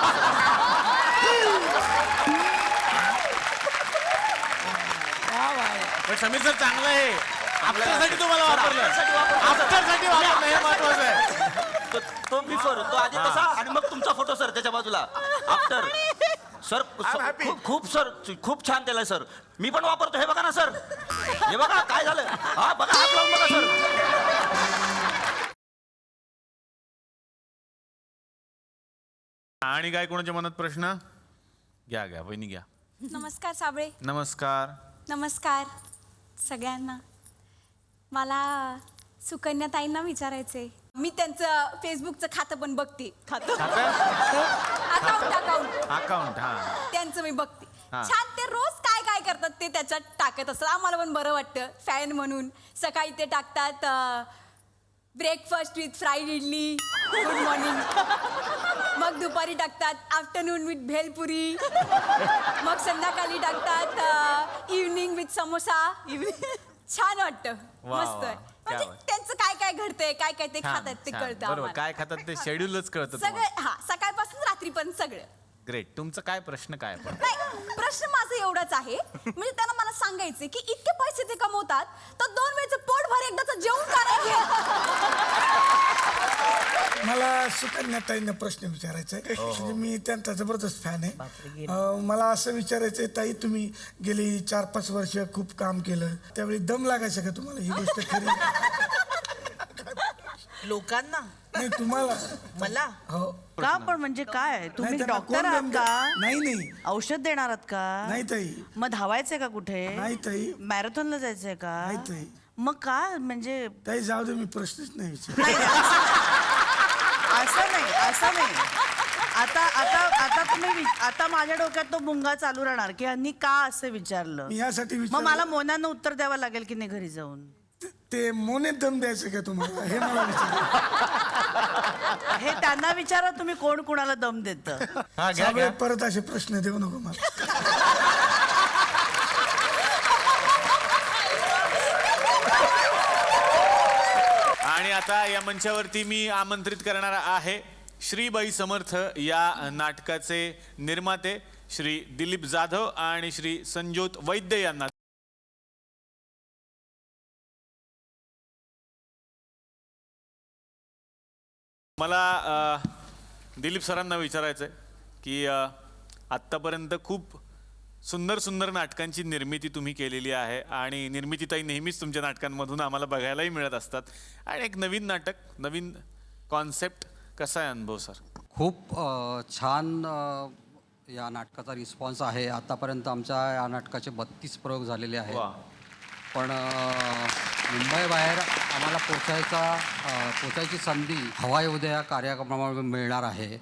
पण समीर सर चांगलं आहे. आफ्टरसाठी तुम्हाला वापरलं. आफ्टरसाठी वापरलं हे महत्वाचं आहे. तो बिफोर, तो आधी तसा आणि मग तुमचा फोटो सर त्याच्या बाजूला आफ्टर. सर खूप सर खूप छान तेल आहे सर, मी पण वापरतो. हे बघा ना सर, हे बघा काय झालं. हा बघा, हात लावून बघा सर. आणि काय कोणाच्या मनात प्रश्न? घ्या घ्या वहिनी घ्या. नमस्कार साबळे. नमस्कार. नमस्कार सगळ्यांना. मला सुकन्या ताईंना विचारायचंय. मी त्यांचं फेसबुकचं खातं पण बघते. अकाउंट अकाउंट हा त्यांचं मी बघते. हा. छान, ते रोज काय काय करतात ते त्याच्यात टाकत असतात. आम्हाला पण बरं वाटतं फॅन म्हणून. सकाळी ते टाकतात breakfast with fried idli, good morning. मग दुपारी टाकतात आफ्टरनून विथ भेलपुरी. मग संध्याकाळी टाकतात इव्हनिंग विथ समोसा. छान वाटतं, मस्त. म्हणजे त्यांचं काय काय घडतंय, काय काय ते खातात ते कळतं बरोबर. आम्हाला. काय खातात ते शेड्यूलच कळतं. सगळं हा, सकाळपासून रात्री पण सगळं. ग्रेट. तुमचं काय प्रश्न काय पण? नाही, प्रश्न माझा एवढाच आहे, म्हणजे त्यांना मला सांगायचे की इतके पैसे ते कमवतात तर 2 वेळचं पोट भर एकदाच जेवण करायचे. मला सुकन्याताईंना प्रश्न विचारायचा आहे. म्हणजे मी त्यांचा जबरदस्त फॅन आहे. मला असं विचारायचंय, ताई तुम्ही गेली 4-5 वर्ष खूप काम केलं, त्यावेळी दम लागायचा का तुम्हाला? ही गोष्ट खरी? लोकांना नाही, तुम्हाला. मला हो. का पण म्हणजे काय? तुम्ही नाही, त्यांना डॉक्टर कोण आहात दम का? नाही. औषध देणार आहात का? नाही ताई. मग धावायचंय का कुठे? नाही ताई. मॅरेथॉनला जायचंय का? नाही ताई. मग काय म्हणजे? ताई जाऊ दे, मी प्रश्नच नाही विचार. असं नाही. आता तुम्ही आता माझ्या डोक्यात तो मुंगा चालू राहणार की यांनी का असं विचारलं. मी यासाठी मग विचारलं. मला मोनानं उत्तर द्यावं लागेल की नाही घरी जाऊन? ते मोने दम द्यायचं का तुम्हाला, हे मला विचार. हे त्यांना विचारा तुम्ही, कोण कुणाला दम देत. परत असे प्रश्न देऊ नको मला. आणि आता या मंचावरती मी आमंत्रित करणार आहे श्रीबाई समर्थ या नाटकाचे निर्माते श्री दिलीप जाधव आणि श्री संजोत वैद्य यांना. मला दिलीप सरांना विचारायचं आहे की आत्तापर्यंत खूप सुंदर सुंदर नाटकांची निर्मिती तुम्ही केलेली आहे आणि निर्मितीताई नेहमीच तुमच्या नाटकांमधून आम्हाला बघायलाही मिळत असतात. आणि एक नवीन नाटक, नवीन कॉन्सेप्ट, कसा आहे अनुभव सर? खूप छान या नाटकाचा रिस्पॉन्स आहे. आतापर्यंत आमच्या या नाटकाचे 32 प्रयोग झालेले आहेत. पण मुंबईबाहेर आम्हाला पोचायची संधी हवा येऊ द्या या कार्यक्रमामुळे मिळणार आहे.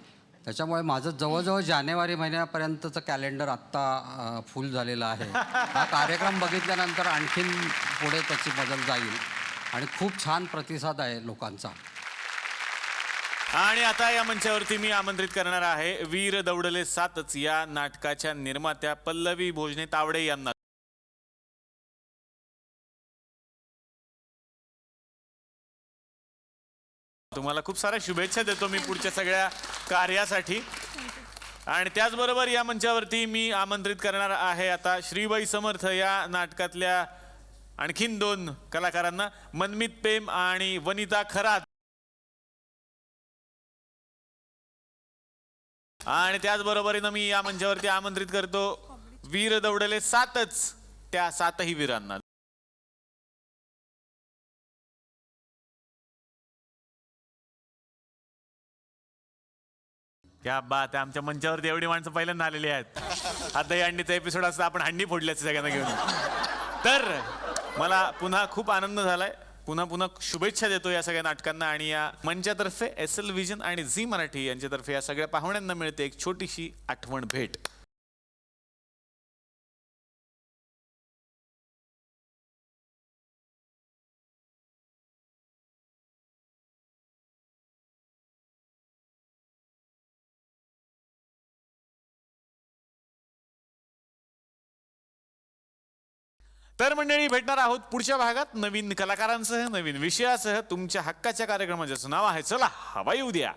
त्याच्यामुळे माझं जवळजवळ जानेवारी महिन्यापर्यंतचं कॅलेंडर आत्ता फुल झालेलं आहे. हा कार्यक्रम बघितल्यानंतर आणखीन पुढे त्याची बदल जाईल आणि खूप छान प्रतिसाद आहे लोकांचा. आणि आता या मंचावरती मी आमंत्रित करणार आहे वीर दौडले सातच या नाटकाच्या निर्मात्या पल्लवी भोजने तावडे यांना. तुम्हाला खूप साऱ्या शुभेच्छा देतो मी पुढच्या सगळ्या कार्यासाठी. आणि त्याचबरोबर या मंचावरती मी आमंत्रित करणार आहे आता श्रीबाई समर्थ या नाटकातल्या आणखीन 2 कलाकारांना, मनमित पेम आणि वनिता खरात. आणि त्याचबरोबरीनं मी या मंचावरती आमंत्रित करतो वीर दौडले सातच त्या 7ही वीरांना. क्या बात आहे. आमच्या मंचावरती एवढी माणसं पहिल्यांदा आलेली आहेत. आता या हंडीचा एपिसोड असता आपण हंडी फोडली असते सगळ्यांना घेऊन. तर मला पुन्हा खूप आनंद झालाय. पुन्हा शुभेच्छा देतो या सगळ्या नाटकांना. आणि या मंचातर्फे SL विजन आणि झी मराठी यांच्यातर्फे या सगळ्या पाहुण्यांना मिळते एक छोटीशी आठवण भेट. तर मंडळी, भेटणार आहोत पुढच्या भागात नवीन कलाकारांसह, नवीन विषयासह. तुमच्या हक्काच्या कार्यक्रमाचं नाव आहे चला हवा येऊ द्या.